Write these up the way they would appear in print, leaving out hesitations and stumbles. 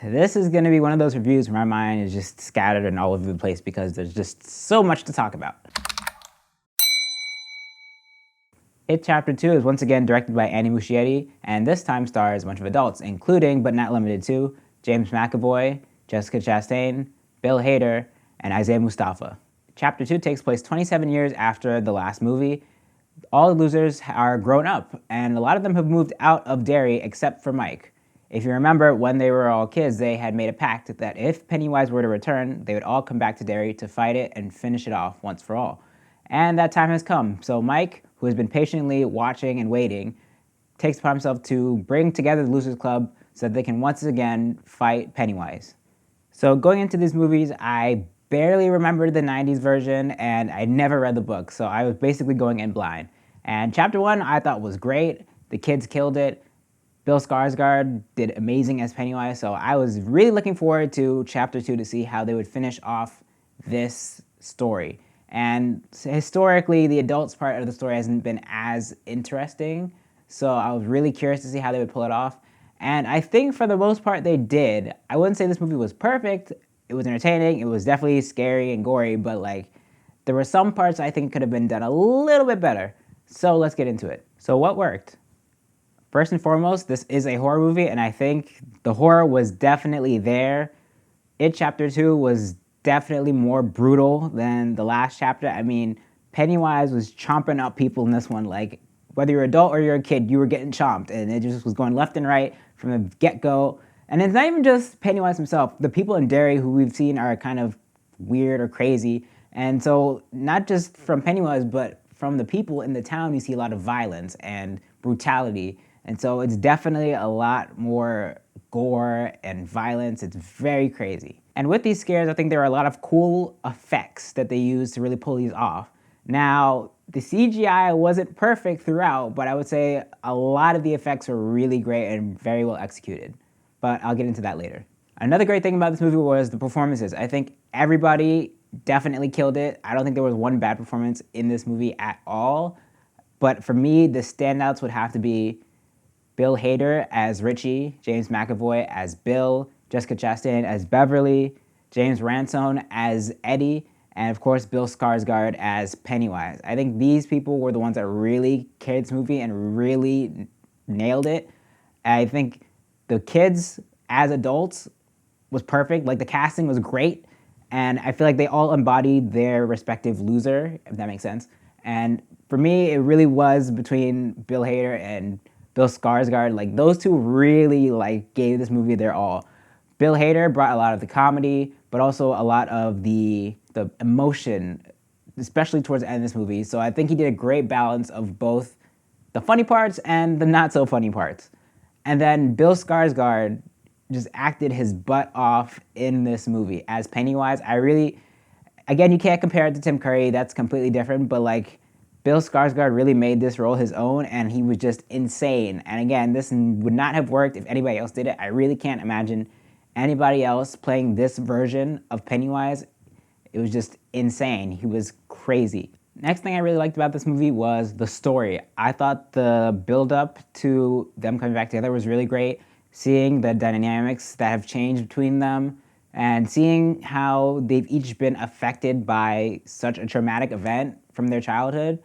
This is going to be one of those reviews where my mind is just scattered and all over the place because there's just so much to talk about. It Chapter 2 is once again directed by Andy Muschietti, and this time stars a bunch of adults, including, but not limited to, James McAvoy, Jessica Chastain, Bill Hader, and Isaiah Mustafa. Chapter 2 takes place 27 years after the last movie. All the losers are grown up, and a lot of them have moved out of Derry except for Mike. If you remember, when they were all kids, they had made a pact that if Pennywise were to return, they would all come back to Derry to fight it and finish it off once for all. And that time has come. So Mike, who has been patiently watching and waiting, takes upon himself to bring together the Losers Club so that they can once again fight Pennywise. So going into these movies, I barely remembered the 90s version, and I never read the book, so I was basically going in blind. And Chapter 1 I thought was great. The kids killed it. Bill Skarsgård did amazing as Pennywise, so I was really looking forward to Chapter 2 to see how they would finish off this story. And historically, the adults part of the story hasn't been as interesting, so I was really curious to see how they would pull it off. And I think for the most part they did. I wouldn't say this movie was perfect. It was entertaining. It was definitely scary and gory, but there were some parts I think could have been done a little bit better. So let's get into it. So what worked? First and foremost, this is a horror movie, and I think the horror was definitely there. It Chapter 2 was definitely more brutal than the last chapter. I mean, Pennywise was chomping up people in this one. Like, whether you're an adult or you're a kid, you were getting chomped, and it just was going left and right from the get-go. And it's not even just Pennywise himself. The people in Derry who we've seen are kind of weird or crazy. And so not just from Pennywise, but from the people in the town, you see a lot of violence and brutality. And so it's definitely a lot more gore and violence. It's very crazy. And with these scares, I think there are a lot of cool effects that they use to really pull these off. Now, the CGI wasn't perfect throughout, but I would say a lot of the effects were really great and very well executed. But I'll get into that later. Another great thing about this movie was the performances. I think everybody definitely killed it. I don't think there was one bad performance in this movie at all. But for me, the standouts would have to be Bill Hader as Richie, James McAvoy as Bill, Jessica Chastain as Beverly, James Ransone as Eddie, and of course Bill Skarsgård as Pennywise. I think these people were the ones that really carried this movie and really nailed it. I think the kids as adults was perfect. Like, the casting was great, and I feel like they all embodied their respective loser, if that makes sense. And for me, it really was between Bill Hader and Bill Skarsgård. Like, those two really gave this movie their all. Bill Hader brought a lot of the comedy, but also a lot of the emotion, especially towards the end of this movie. So I think he did a great balance of both the funny parts and the not so funny parts. And then Bill Skarsgård just acted his butt off in this movie as Pennywise. Again, you can't compare it to Tim Curry. That's completely different, but Bill Skarsgård really made this role his own, and he was just insane. And again, this would not have worked if anybody else did it. I really can't imagine anybody else playing this version of Pennywise. It was just insane. He was crazy. Next thing I really liked about this movie was the story. I thought the build-up to them coming back together was really great. Seeing the dynamics that have changed between them, and seeing how they've each been affected by such a traumatic event from their childhood.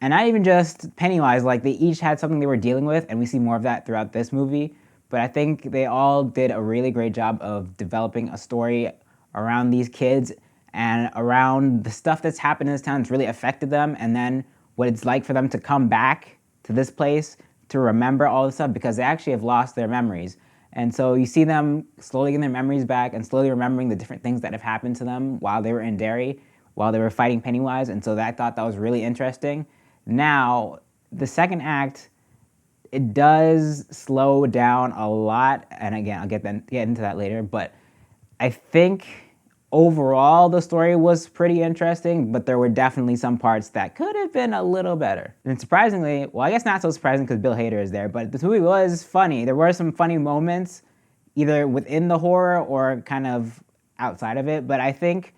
And not even just Pennywise, they each had something they were dealing with, and we see more of that throughout this movie. But I think they all did a really great job of developing a story around these kids and around the stuff that's happened in this town that's really affected them, and then what it's like for them to come back to this place to remember all this stuff, because they actually have lost their memories. And so you see them slowly getting their memories back and slowly remembering the different things that have happened to them while they were in Derry, while they were fighting Pennywise. And so I thought that was really interesting. Now, the second act, it does slow down a lot. And again, I'll get into that later. But I think overall the story was pretty interesting, but there were definitely some parts that could have been a little better. And surprisingly, well, I guess not so surprising because Bill Hader is there, but this movie was funny. There were some funny moments, either within the horror or kind of outside of it, but I think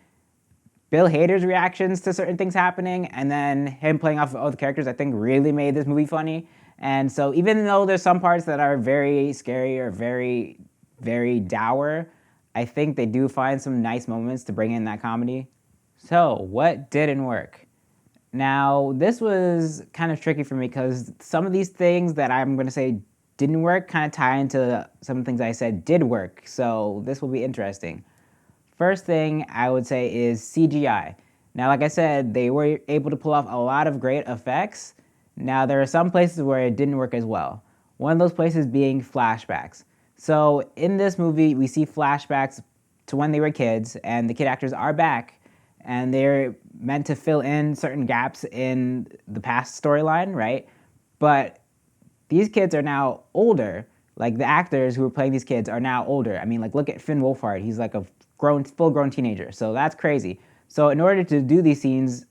Bill Hader's reactions to certain things happening and then him playing off of other characters, I think really made this movie funny. And so even though there's some parts that are very scary or very very dour, I think they do find some nice moments to bring in that comedy. So, what didn't work? Now, this was kind of tricky for me because some of these things that I'm going to say didn't work kind of tie into some of the things I said did work. So, this will be interesting. First thing I would say is CGI. Now, like I said, they were able to pull off a lot of great effects. Now, there are some places where it didn't work as well. One of those places being flashbacks. So, in this movie, we see flashbacks to when they were kids, and the kid actors are back, and they're meant to fill in certain gaps in the past storyline, right? But these kids are now older. Like the actors who are playing these kids are now older. I mean, like look at Finn Wolfhard. He's like a full-grown teenager. So that's crazy. So in order to do these scenes,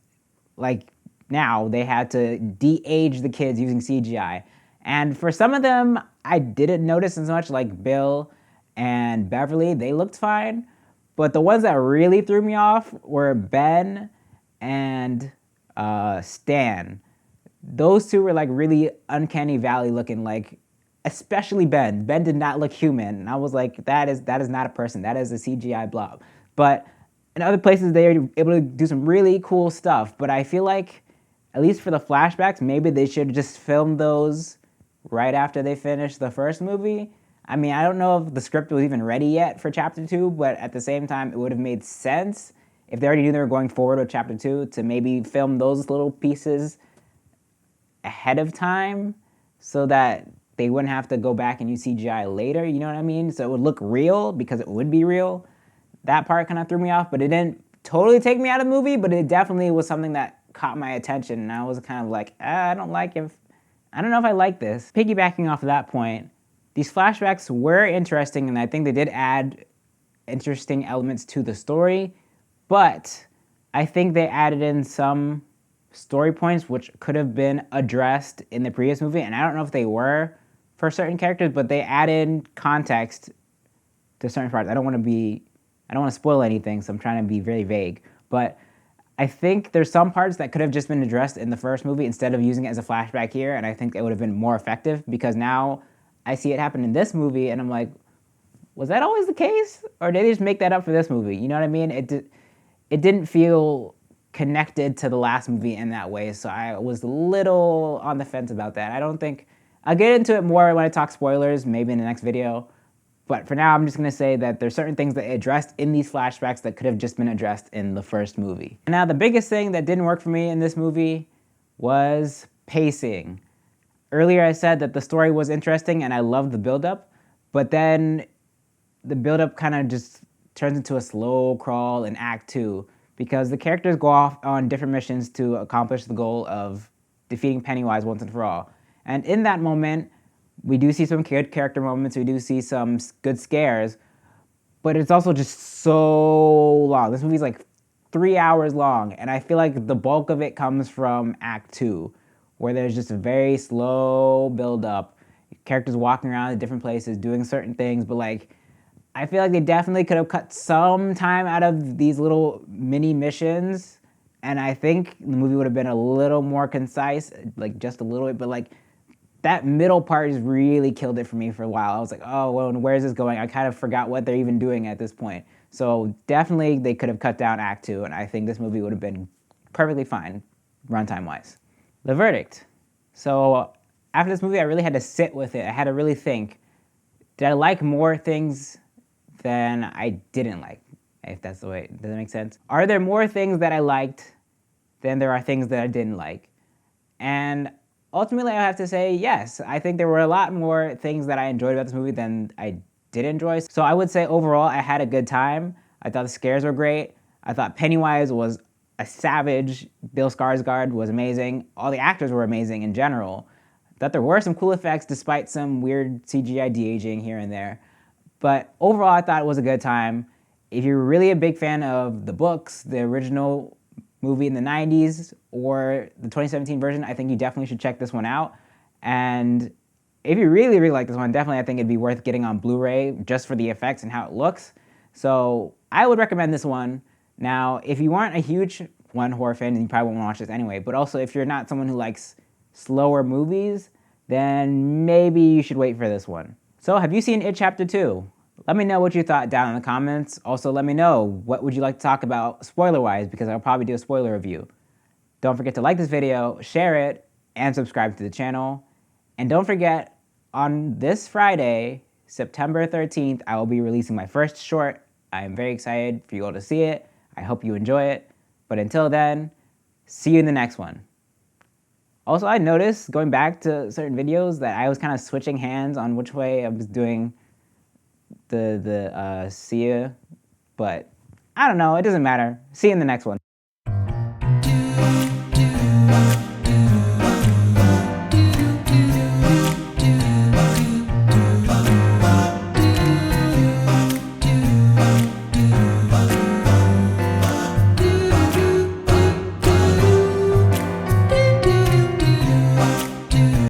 like now, they had to de-age the kids using CGI. And for some of them, I didn't notice as much, like Bill and Beverly. They looked fine. But the ones that really threw me off were Ben and Stan. Those two were like really uncanny valley looking, like especially Ben. Ben did not look human, and I was like, that is not a person. That is a CGI blob. But in other places, they were able to do some really cool stuff. But I feel like, at least for the flashbacks, maybe they should have just filmed those right after they finished the first movie. I mean, I don't know if the script was even ready yet for Chapter 2, but at the same time, it would have made sense if they already knew they were going forward with Chapter 2 to maybe film those little pieces ahead of time so that they wouldn't have to go back and use CGI later, you know what I mean? So it would look real because it would be real. That part kind of threw me off, but it didn't totally take me out of the movie, but it definitely was something that caught my attention, and I was kind of like, I don't know if I like this. Piggybacking off of that point, these flashbacks were interesting, and I think they did add interesting elements to the story, but I think they added in some story points which could have been addressed in the previous movie, and I don't know if they were for certain characters, but they added context to certain parts. I don't want to spoil anything, so I'm trying to be very vague, but I think there's some parts that could have just been addressed in the first movie instead of using it as a flashback here, and I think it would have been more effective because now I see it happen in this movie, and I'm like, was that always the case, or did they just make that up for this movie? You know what I mean? It didn't feel connected to the last movie in that way, so I was a little on the fence about that. I'll get into it more when I talk spoilers, maybe in the next video, but for now I'm just going to say that there's certain things that it addressed in these flashbacks that could have just been addressed in the first movie. Now the biggest thing that didn't work for me in this movie was pacing. Earlier I said that the story was interesting and I loved the buildup, but then the buildup kind of just turns into a slow crawl in Act 2 because the characters go off on different missions to accomplish the goal of defeating Pennywise once and for all. And in that moment, we do see some good character moments, we do see some good scares, but it's also just so long. This movie's like 3 hours long, and I feel like the bulk of it comes from Act 2, where there's just a very slow build up, characters walking around in different places, doing certain things, but like, I feel like they definitely could have cut some time out of these little mini missions, and I think the movie would have been a little more concise, like just a little bit, but like that middle part just really killed it for me for a while. I was like, oh, well, where is this going? I kind of forgot what they're even doing at this point. So definitely they could have cut down Act 2, and I think this movie would have been perfectly fine, runtime-wise. The verdict. So after this movie, I really had to sit with it. I had to really think, did I like more things than I didn't like, if that's the way, does that make sense? Are there more things that I liked than there are things that I didn't like? And ultimately I have to say yes. I think there were a lot more things that I enjoyed about this movie than I did enjoy. So I would say overall I had a good time. I thought the scares were great. I thought Pennywise was a savage. Bill Skarsgård was amazing. All the actors were amazing in general. I thought there were some cool effects despite some weird CGI de-aging here and there. But overall, I thought it was a good time. If you're really a big fan of the books, the original movie in the 90s, or the 2017 version, I think you definitely should check this one out. And if you really, really like this one, definitely I think it'd be worth getting on Blu-ray just for the effects and how it looks. So I would recommend this one. Now, if you aren't a huge horror fan, then you probably won't watch this anyway. But also, if you're not someone who likes slower movies, then maybe you should wait for this one. So have you seen It Chapter 2? Let me know what you thought down in the comments. Also, let me know what would you like to talk about spoiler-wise, because I'll probably do a spoiler review. Don't forget to like this video, share it, and subscribe to the channel. And don't forget, on this Friday, September 13th, I will be releasing my first short. I am very excited for you all to see it. I hope you enjoy it. But until then, see you in the next one. Also, I noticed, going back to certain videos, that I was kind of switching hands on which way I was doing the see ya, but I don't know, it doesn't matter. See you in the next one.